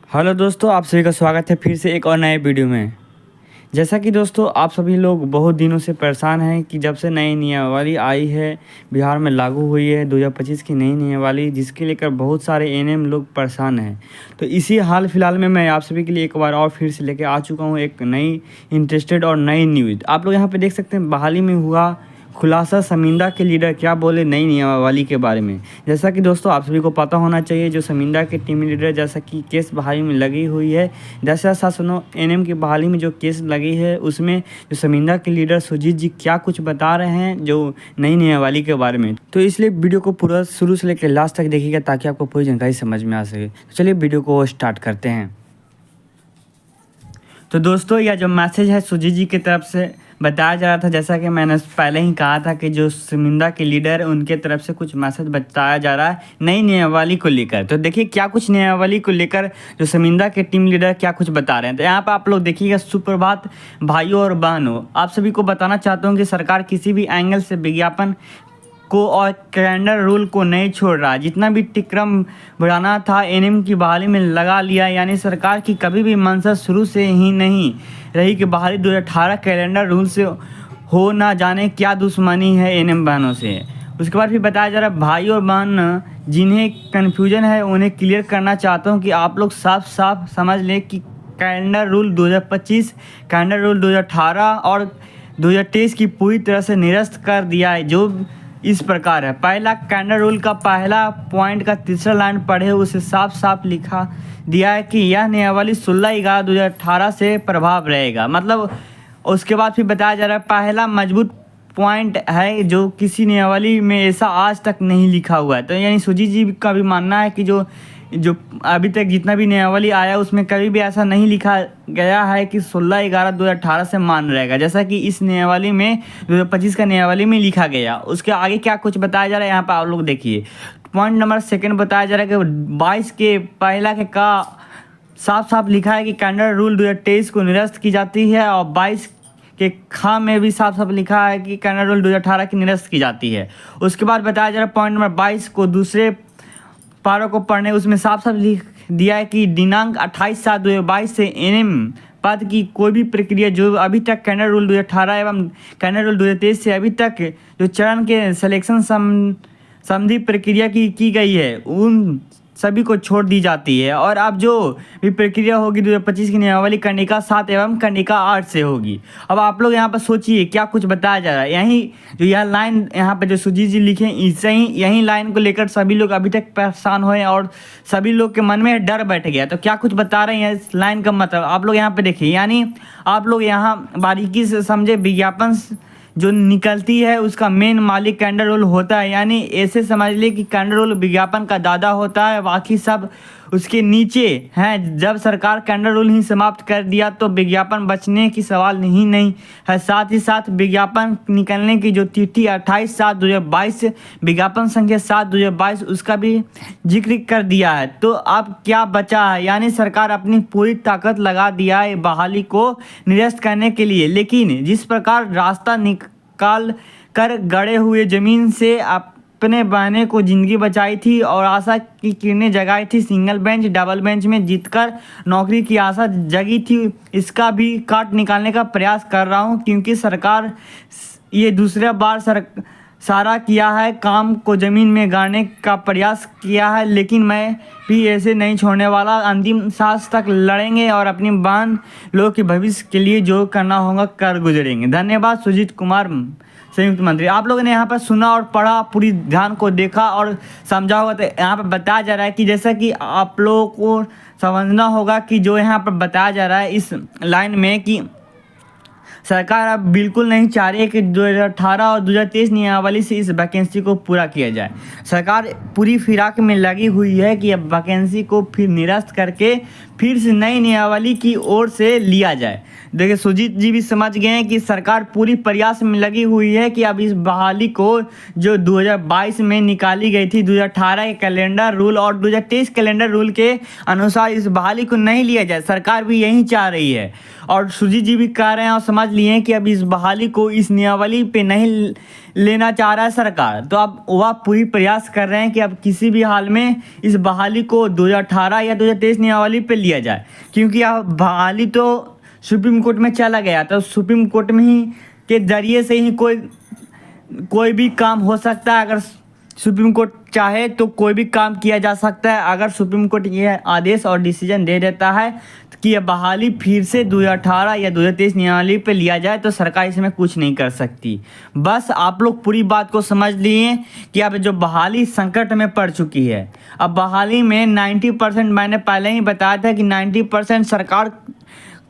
Hello दोस्तों, आप सभी का स्वागत है फिर से एक और नए वीडियो में। जैसा कि दोस्तों आप सभी लोग बहुत दिनों से परेशान हैं कि जब से नई नियमावली आई है, बिहार में लागू हुई है 2025 की नई नियमावली, जिसके लेकर बहुत सारे एएनएम लोग परेशान हैं। तो इसी हाल फिलहाल में मैं आप सभी के लिए एक बार और फिर से लेके आ चुका हूँ एक नई इंटरेस्टेड और नई न्यूज़। आप लोग यहाँ पे देख सकते हैं बहाली में हुआ खुलासा, शर्मिंदा के लीडर क्या बोले नई नियमावली के बारे में। जैसा कि दोस्तों आप सभी को पता होना चाहिए, जो शर्मिंदा के टीम लीडर जैसा कि केस बहाली में लगी हुई है, जैसा सुनो एनएम की बहाली में जो केस लगी है उसमें जो शर्मिंदा के लीडर सुजीत जी क्या कुछ बता रहे हैं जो नई नियमावली के बारे में। तो इसलिए वीडियो को पूरा शुरू से लेकर लास्ट तक देखिएगा ताकि आपको पूरी जानकारी समझ में आ सके। तो चलिए वीडियो को स्टार्ट करते हैं। तो दोस्तों यह जो मैसेज है सुजीत जी की तरफ से बताया जा रहा था, जैसा कि मैंने पहले ही कहा था कि जो शर्मिंदा के लीडर है उनके तरफ से कुछ मैसेज बताया जा रहा है नई नियमावली को लेकर। तो देखिए क्या कुछ नियमावली को लेकर जो शर्मिंदा के टीम लीडर क्या कुछ बता रहे हैं। तो यहाँ पर आप लोग देखिएगा। सुप्रभात भाइयों और बहनों, आप सभी को बताना चाहता हूँ कि सरकार किसी भी एंगल से विज्ञापन को और कैलेंडर रूल को नहीं छोड़ रहा। जितना भी टिक्रम बढ़ाना था एनएम की बहाली में लगा लिया। यानी सरकार की कभी भी मंशा शुरू से ही नहीं रही कि बहाली 2018 कैलेंडर रूल से हो, ना जाने क्या दुश्मनी है एनएम बहनों से। उसके बाद फिर बताया जा रहा है भाई और बहन जिन्हें कन्फ्यूजन है उन्हें क्लियर करना चाहता हूँ कि आप लोग साफ साफ समझ लें कि कैलेंडर रूल 2025 कैलेंडर रूल 2018 और 2023 की पूरी तरह से निरस्त कर दिया है। जो इस प्रकार है, पहला कैलेंडर रूल का पहला पॉइंट का तीसरा लाइन पढ़े, उसे साफ साफ लिखा दिया है कि यह नियमावली 16/11/2018 से प्रभाव रहेगा। मतलब उसके बाद फिर बताया जा रहा है पहला मजबूत पॉइंट है जो किसी नियमावली में ऐसा आज तक नहीं लिखा हुआ है। तो यानी सुजीत जी का भी मानना है कि जो अभी तक जितना भी नियमावली आया उसमें कभी भी ऐसा नहीं लिखा गया है कि 16/11/2018 से मान रहेगा, जैसा कि इस नियमावली में 2025 का नियमावली में लिखा गया। उसके आगे क्या कुछ बताया जा रहा है यहाँ पर आप लोग देखिए। पॉइंट नंबर सेकंड बताया जा रहा है कि 22 के पहला के का साफ साफ लिखा है कि कैलेंडर रूल 2023 को निरस्त की जाती है, और 22 के खा में भी साफ साफ लिखा है कि कैलेंडर रूल 2018 की निरस्त की जाती है। उसके बाद बताया जा रहा है पॉइंट नंबर 22 को दूसरे पारों को पढ़ने, उसमें साफ साफ लिख दिया है कि दिनांक 28/7/2022 से एनएम पद की कोई भी प्रक्रिया जो अभी तक कैलेंडर रूल 2018 एवं कैलेंडर रूल 2023 से अभी तक जो चरण के सिलेक्शन संबंधी प्रक्रिया की गई है उन सभी को छोड़ दी जाती है, और अब जो भी प्रक्रिया होगी 2025 की नियमावली कंडिका 7 एवं कंडिका 8 से होगी। अब आप लोग यहाँ पर सोचिए क्या कुछ बताया जा रहा है। यही जो यह लाइन यहाँ पे जो सुजीत जी लिखे, इससे ही यही लाइन को लेकर सभी लोग अभी तक परेशान हुए और सभी लोग के मन में डर बैठ गया। तो क्या कुछ बता रहे हैं इस लाइन का मतलब आप लोग यहाँ पे देखिए। यानी आप लोग यहाँ बारीकी से समझे, विज्ञापन जो निकलती है उसका मेन मालिक कैलेंडर रूल होता है। यानी ऐसे समझ ले कि कैलेंडर रूल विज्ञापन का दादा होता है, बाकी सब उसके नीचे हैं। जब सरकार कैलेंडर रूल ही समाप्त कर दिया तो विज्ञापन बचने की सवाल नहीं है। साथ ही साथ विज्ञापन निकलने की जो तिथि 28/7/2022 विज्ञापन संख्या 7/2022 उसका भी जिक्र कर दिया है। तो अब क्या बचा है, यानी सरकार अपनी पूरी ताकत लगा दिया है बहाली को निरस्त करने के लिए। लेकिन जिस प्रकार रास्ता निकाल कर गड़े हुए ज़मीन से अपने बहने को ज़िंदगी बचाई थी और आशा की किरणें जगाई थी, सिंगल बेंच डबल बेंच में जीतकर नौकरी की आशा जगी थी, इसका भी काट निकालने का प्रयास कर रहा हूं, क्योंकि सरकार ये दूसरा बार सारा किया है, काम को ज़मीन में गाड़ने का प्रयास किया है। लेकिन मैं भी ऐसे नहीं छोड़ने वाला, अंतिम सांस तक लड़ेंगे और अपनी बहन लोग के भविष्य के लिए जो करना होगा कर गुजरेंगे। धन्यवाद सुजीत कुमार, संयुक्त मंत्री। आप लोगों ने यहाँ पर सुना और पढ़ा, पूरी ध्यान को देखा और समझा होगा। तो यहाँ पर बताया जा रहा है कि जैसा कि आप लोगों को समझना होगा कि जो यहाँ पर बताया जा रहा है इस लाइन में कि सरकार अब बिल्कुल नहीं चाह रही है कि 2018 और 2023 नियमावली से इस वैकेंसी को पूरा किया जाए। सरकार पूरी फिराक में लगी हुई है कि अब वैकेंसी को फिर निरस्त करके फिर से नई नियमावली की ओर से लिया जाए। देखिए सुजीत जी भी समझ गए हैं कि सरकार पूरी प्रयास में लगी हुई है कि अब इस बहाली को जो 2022 में निकाली गई थी 2018 के कैलेंडर रूल और 2023 कैलेंडर रूल के अनुसार इस बहाली को नहीं लिया जाए। सरकार भी यही चाह रही है और सुजीत जी भी कह रहे हैं और समझ लिए कि अब इस बहाली को इस नियमावली पे नहीं लेना चाह रहा है सरकार, तो अब वह पूरी प्रयास कर रहे हैं कि अब किसी भी हाल में इस बहाली को 2018 या 2023 नियमावली पे लिया जाए, क्योंकि अब बहाली तो सुप्रीम कोर्ट में चला गया, तो सुप्रीम कोर्ट में ही के जरिए से ही कोई भी काम हो सकता है। अगर सुप्रीम कोर्ट चाहे तो कोई भी काम किया जा सकता है। अगर सुप्रीम कोर्ट यह आदेश और डिसीजन दे देता है कि यह बहाली फिर से 2018 या 2023 नियमावली पे लिया जाए तो सरकार इसमें कुछ नहीं कर सकती। बस आप लोग पूरी बात को समझ लिए कि अब जो बहाली संकट में पड़ चुकी है, अब बहाली में 90%, मैंने पहले ही बताया था कि 90% सरकार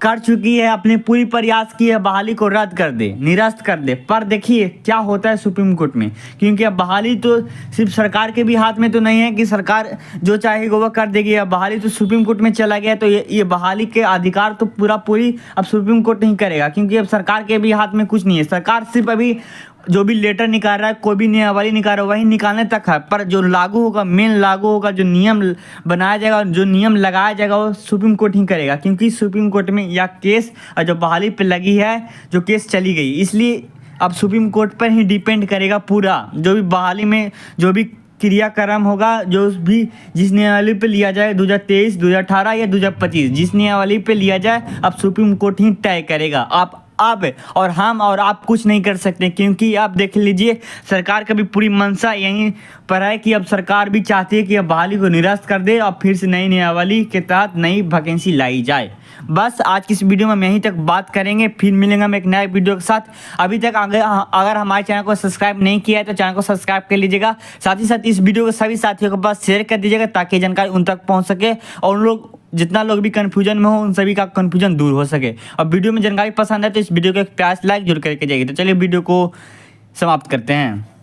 कर चुकी है, अपने पूरी प्रयास की है बहाली को रद्द कर दे, निरस्त कर दे। पर देखिए क्या होता है सुप्रीम कोर्ट में, क्योंकि अब बहाली तो सिर्फ सरकार के भी हाथ में तो नहीं है कि सरकार जो चाहेगी वो कर देगी। अब बहाली तो सुप्रीम कोर्ट में चला गया, तो ये बहाली के अधिकार तो पूरी अब सुप्रीम कोर्ट नहीं करेगा, क्योंकि अब सरकार के भी हाथ में कुछ नहीं है। सरकार सिर्फ अभी जो भी लेटर निकाल रहा है, कोई भी नियमावली निकाल रहा है, वही निकालने तक है, पर जो लागू होगा, मेन लागू होगा, जो नियम बनाया जाएगा, जो नियम लगाया जाएगा, वो सुप्रीम कोर्ट ही करेगा, क्योंकि सुप्रीम कोर्ट में यह केस जो बहाली पे लगी है, जो केस चली गई, इसलिए अब सुप्रीम कोर्ट पर ही डिपेंड करेगा पूरा। जो भी बहाली में जो भी क्रियाक्रम होगा, जो भी जिस नियमावली पे लिया जाए 2023, 2018 या 2025, जिस नियमावली पे लिया जाए अब सुप्रीम कोर्ट ही तय करेगा। आप और हम और आप कुछ नहीं कर सकते, क्योंकि आप देख लीजिए सरकार का भी पूरी मंशा यहीं पर है कि अब सरकार भी चाहती है कि अब बहाली को निरस्त कर दे और फिर से नई नियमावली के तहत नई वैकेंसी लाई जाए। बस आज की इस वीडियो में हम यहीं तक बात करेंगे, फिर मिलेंगे हम एक नए वीडियो के साथ। अभी तक अगर हमारे चैनल को सब्सक्राइब नहीं किया है तो चैनल को सब्सक्राइब कर लीजिएगा। साथ ही साथ इस वीडियो को सभी साथियों के पास शेयर कर दीजिएगा, ताकि जानकारी उन तक पहुँच सके और उन लोग जितना लोग भी कन्फ्यूजन में हो उन सभी का कन्फ्यूजन दूर हो सके। और वीडियो में जानकारी पसंद है तो इस वीडियो को एक प्यार लाइक जरूर करके जाइए। तो चलिए वीडियो को समाप्त करते हैं।